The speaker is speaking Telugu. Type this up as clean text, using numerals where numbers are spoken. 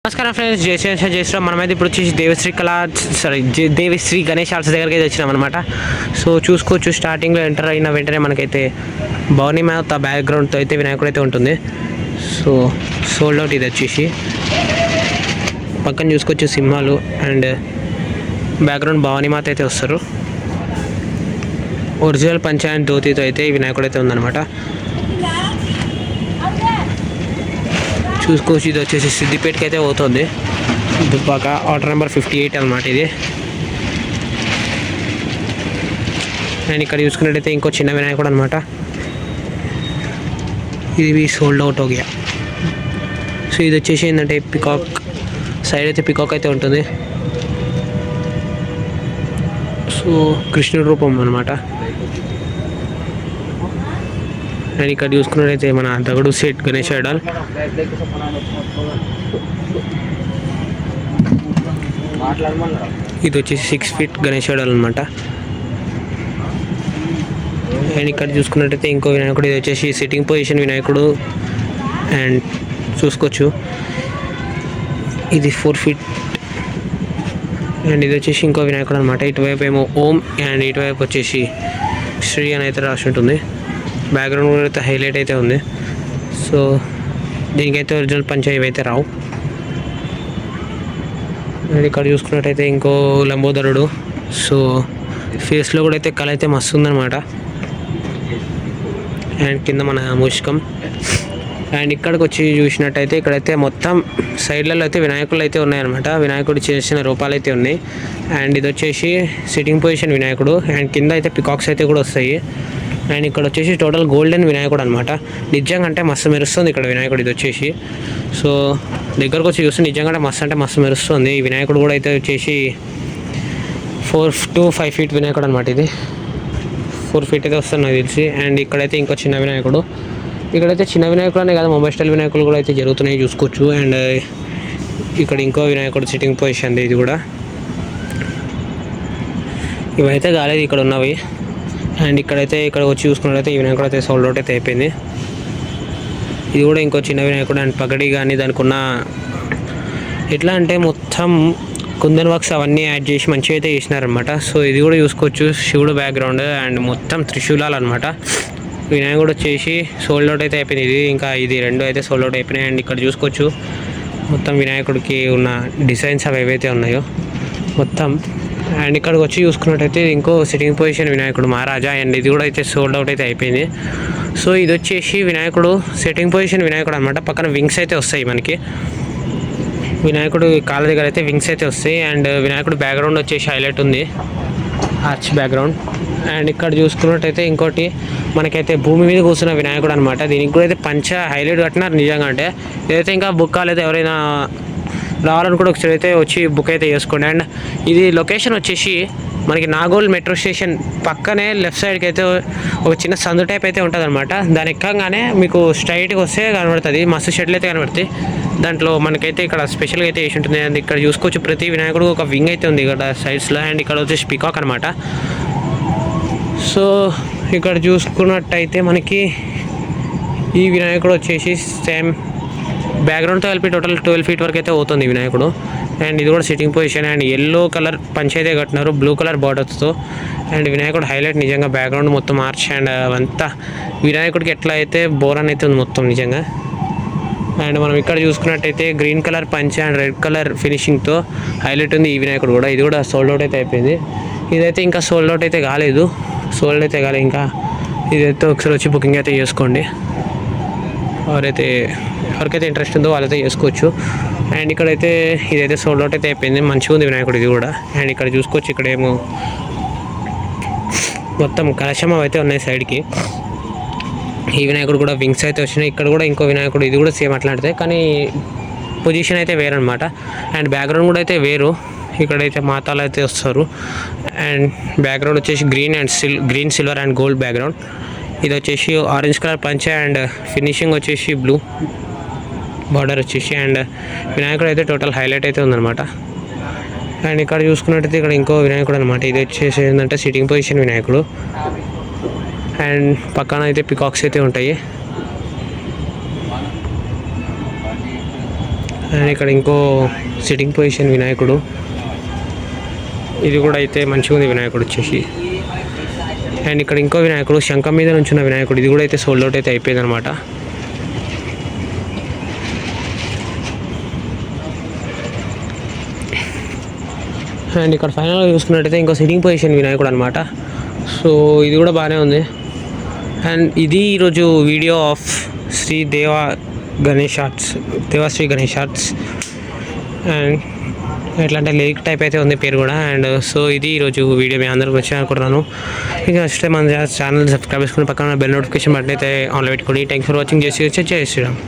నమస్కారం ఫ్రెండ్స్, జయశ్రీరామ్. మనమైతే ఇప్పుడు వచ్చేసి దేవిశ్రీ గణేష్ ఆర్ట్స్ దగ్గరికి అయితే వచ్చినాం అనమాట. సో చూసుకోవచ్చు, స్టార్టింగ్లో ఎంటర్ అయిన వెంటనే మనకైతే భవనీ మాత బ్యాక్గ్రౌండ్తో అయితే వినాయకుడు అయితే ఉంటుంది. సో సోల్డ్ అవుట్ ఇది వచ్చేసి. పక్కన చూసుకోవచ్చు సింహాలు అండ్ బ్యాక్గ్రౌండ్ భవానీ మాత అయితే వస్తారు. ఒరిజినల్ పంచాయత్ ధోతితో అయితే ఈ వినాయకుడు అయితే ఉందన్నమాట. చూసుకోవచ్చు, ఇది వచ్చేసి సిద్దిపేటకి అయితే పోతుంది. దుబ్బాక ఆర్డర్ నెంబర్ 58 అనమాట ఇది. అండ్ ఇక్కడ చూసుకున్నట్టయితే ఇంకో చిన్న వినాయకుడు అనమాట. ఇది సోల్డ్ అవుట్ ఓగియా. సో ఇది వచ్చేసి ఏంటంటే పికాక్ సైడ్ అయితే పికాక్ అయితే ఉంటుంది. సో కృష్ణుడి రూపం అనమాట. అండ్ ఇక్కడ చూసుకున్నట్టయితే మన దగడు సెట్ గణేష్ ఐడల్. ఇది వచ్చేసి 6 ఫీట్ గణేష్ ఐడల్ అనమాట. అండ్ ఇక్కడ చూసుకున్నట్టయితే ఇంకో వినాయకుడు, ఇది వచ్చేసి సిట్టింగ్ పొజిషన్ వినాయకుడు. అండ్ చూసుకోవచ్చు ఇది 4 ఫీట్. అండ్ ఇది వచ్చేసి ఇంకో వినాయకుడు అనమాట. ఇటువైపు ఏమో ఓం అండ్ ఇటువైపు వచ్చేసి శ్రీ అని అయితే రాసి ఉంటుంది. బ్యాక్గ్రౌండ్ కూడా అయితే హైలైట్ అయితే ఉంది. సో దీనికైతే ఒరిజినల్ పంచాయతీ అయితే రావు. అండ్ ఇక్కడ చూసుకున్నట్టయితే ఇంకో లంబోదరుడు. సో ఫేస్లో కూడా అయితే కళ అయితే మస్తు ఉందన్నమాట. అండ్ కింద మన మూషికం. అండ్ ఇక్కడికి వచ్చి చూసినట్టయితే ఇక్కడైతే మొత్తం సైడ్లలో అయితే వినాయకులు అయితే ఉన్నాయన్నమాట. వినాయకుడు చేసిన రూపాలు అయితే ఉన్నాయి. అండ్ ఇది వచ్చేసి సిట్టింగ్ పొజిషన్ వినాయకుడు. అండ్ కింద అయితే పికాక్స్ అయితే కూడా వస్తాయి. అండ్ ఇక్కడ వచ్చేసి టోటల్ గోల్డెన్ వినాయకుడు అనమాట. నిజంగా అంటే మస్తు మెరుస్తుంది ఇక్కడ వినాయకుడు. ఇది వచ్చేసి సో దగ్గరకు వచ్చి చూస్తే నిజంగా మస్తు అంటే మస్తు మెరుస్తుంది. ఈ వినాయకుడు కూడా అయితే వచ్చేసి 4 to 5 ఫీట్ వినాయకుడు అనమాట. ఇది 4 ఫీట్ అయితే వస్తుంది నాకు తెలిసి. అండ్ ఇక్కడైతే ఇంకో చిన్న వినాయకుడు. ఇక్కడైతే చిన్న వినాయకుడు అనే కాదు, మొబైల్ స్టైల్ వినాయకులు కూడా అయితే జరుగుతున్నాయి చూసుకోవచ్చు. అండ్ ఇక్కడ ఇంకో వినాయకుడు సిట్టింగ్ పొజిషన్ ఇది కూడా. ఇవైతే కాలేదు ఇక్కడ ఉన్నవి. అండ్ ఇక్కడైతే ఇక్కడ వచ్చి చూసుకున్నట్లయితే ఈ వినాయకుడు అయితే సోల్డ్ అవుట్ అయితే అయిపోయింది. ఇది కూడా ఇంకో చిన్న వినాయకుడు. అండ్ పగడి కానీ దానికి ఉన్న ఎట్లా అంటే మొత్తం కుందన్ వర్క్స్ అవన్నీ యాడ్ చేసి మంచిగా అయితే చేసినారనమాట. సో ఇది కూడా చూసుకోవచ్చు, శివుడు బ్యాక్గ్రౌండ్ అండ్ మొత్తం త్రిశూలాలు అనమాట. వినాయకుడు వచ్చేసి సోల్డ్ అవుట్ అయితే అయిపోయింది. ఇది ఇంకా ఇది రెండు అయితే సోల్డ్ అవుట్ అయిపోయినాయి. అండ్ ఇక్కడ చూసుకోవచ్చు మొత్తం వినాయకుడికి ఉన్న డిజైన్స్ అవి ఏవైతే ఉన్నాయో మొత్తం. అండ్ ఇక్కడికి వచ్చి చూసుకున్నట్టయితే ఇంకో సిట్టింగ్ పొజిషన్ వినాయకుడు మహారాజా. అండ్ ఇది కూడా అయితే సోల్డ్ అవుట్ అయితే అయిపోయింది. సో ఇది వచ్చేసి వినాయకుడు సిట్టింగ్ పొజిషన్ వినాయకుడు అనమాట. పక్కన వింగ్స్ అయితే వస్తాయి మనకి. వినాయకుడు కాళ్ళ దగ్గర అయితే వింగ్స్ అయితే వస్తాయి. అండ్ వినాయకుడు బ్యాక్గ్రౌండ్ వచ్చేసి హైలైట్ ఉంది, ఆర్చ్ బ్యాక్గ్రౌండ్. అండ్ ఇక్కడ చూసుకున్నట్టయితే ఇంకోటి మనకైతే భూమి మీద కూర్చున్న వినాయకుడు అనమాట. దీనికి కూడా అయితే పంచ హైలైట్ కట్టినారు నిజంగా. అంటే ఏదైతే ఇంకా బుక్ కాలేదు, ఎవరైనా రావాలనుకుంటే ఒకసారి అయితే వచ్చి బుక్ అయితే చేసుకోండి. అండ్ ఇది లొకేషన్ వచ్చేసి మనకి నాగోల్ మెట్రో స్టేషన్ పక్కనే లెఫ్ట్ సైడ్కి అయితే ఒక చిన్న సందు టైప్ అయితే ఉంటుంది అనమాట. దాని ఎక్కగానే మీకు స్ట్రైట్గా వస్తే కనబడుతుంది, మస్తు షెడ్లు అయితే కనబడుతుంది. దాంట్లో మనకైతే ఇక్కడ స్పెషల్గా అయితే వేసి ఉంటుంది. అండ్ ఇక్కడ చూసుకోవచ్చు ప్రతి వినాయకుడు ఒక వింగ్ అయితే ఉంది ఇక్కడ సైడ్స్లో. అండ్ ఇక్కడ వచ్చేసి పికాక్ అనమాట. సో ఇక్కడ చూసుకున్నట్టయితే మనకి ఈ వినాయకుడు వచ్చేసి సేమ్ బ్యాక్గ్రౌండ్తో కలిపి టోటల్ 12 ఫీట్ వరకు అయితే అవుతుంది వినాయకుడు. అండ్ ఇది కూడా sitting position. And yellow colour పంచైతే కట్టినారు బ్లూ కలర్ బార్డర్స్తో. అండ్ వినాయకుడు హైలైట్ నిజంగా. బ్యాక్గ్రౌండ్ మొత్తం ఆర్చ్ అండ్ అవంతా వినాయకుడికి ఎట్లా అయితే బోరన్ అయితే ఉంది మొత్తం నిజంగా. అండ్ మనం ఇక్కడ చూసుకున్నట్టయితే గ్రీన్ కలర్ పంచ అండ్ రెడ్ కలర్ ఫినిషింగ్తో హైలైట్ ఉంది ఈ వినాయకుడు కూడా. ఇది కూడా సోల్డ్ అవుట్ అయితే అయిపోయింది. ఇదైతే ఇంకా సోల్డ్ అవుట్ అయితే కాలేదు, సోల్డ్ అయితే కాలేదు ఇంకా. ఇదైతే ఒకసారి వచ్చి బుకింగ్ అయితే చేసుకోండి. ఎవరికైతే ఇంట్రెస్ట్ ఉందో వాళ్ళైతే చేసుకోవచ్చు. అండ్ ఇక్కడైతే ఇదైతే సోల్డ్ అవుట్ అయితే అయిపోయింది. మంచిగా ఉంది వినాయకుడు ఇది కూడా. అండ్ ఇక్కడ చూసుకోవచ్చు ఇక్కడేమో మొత్తం కలశం అయితే ఉన్నాయి సైడ్కి. ఈ వినాయకుడు కూడా వింగ్స్ అయితే వచ్చినాయి. ఇక్కడ కూడా ఇంకో వినాయకుడు, ఇది కూడా సేమ్ అట్లాంటిదే కానీ పొజిషన్ అయితే వేరనమాట. అండ్ బ్యాక్గ్రౌండ్ కూడా అయితే వేరు. ఇక్కడైతే మాతాలు అయితే వస్తారు. అండ్ బ్యాక్గ్రౌండ్ వచ్చేసి green silver and gold background. ఇది వచ్చేసి ఆరెంజ్ కలర్ పంచ అండ్ ఫినిషింగ్ వచ్చేసి బ్లూ బార్డర్ వచ్చేసి. అండ్ వినాయకుడు అయితే టోటల్ హైలైట్ అయితే ఉందన్నమాట. అండ్ ఇక్కడ చూసుకున్నట్టయితే ఇక్కడ ఇంకో వినాయకుడు అనమాట. ఇది వచ్చేసి ఏంటంటే సిట్టింగ్ పొజిషన్ వినాయకుడు. అండ్ పక్కన అయితే పికాక్స్ అయితే ఉంటాయి. అండ్ ఇక్కడ ఇంకో సిట్టింగ్ పొజిషన్ వినాయకుడు, ఇది కూడా అయితే మంచిగా ఉంది వినాయకుడు వచ్చేసి. అండ్ ఇక్కడ ఇంకో వినాయకుడు శంఖం మీద నుంచున్న వినాయకుడు, ఇది కూడా అయితే సోల్డ్ అవుట్ అయితే అయిపోయింది అనమాట. అండ్ ఇక్కడ ఫైనల్గా చూసుకున్నట్టయితే ఇంకో సిట్టింగ్ పొజిషన్ వినాయకుడు అనమాట. సో ఇది కూడా బాగానే ఉంది. అండ్ ఇది ఈరోజు video of Shri Devashri Ganesh arts. And ఎట్లా అంటే లేక్ టైప్ అయితే ఉంది పేరు కూడా. అండ్ సో ఇది ఈరోజు వీడియో మీ అందరికి వచ్చి అనుకుంటున్నాను. ఇంకా నెక్స్ట్ టైం మన ఛానల్ సబ్స్క్రైబ్ చేసుకుని పక్కన బెల్ నోటిఫికేషన్ బటన్ అయితే ఆన్లో పెట్టుకోండి. Thanks for watching. జై శ్రీరామ్.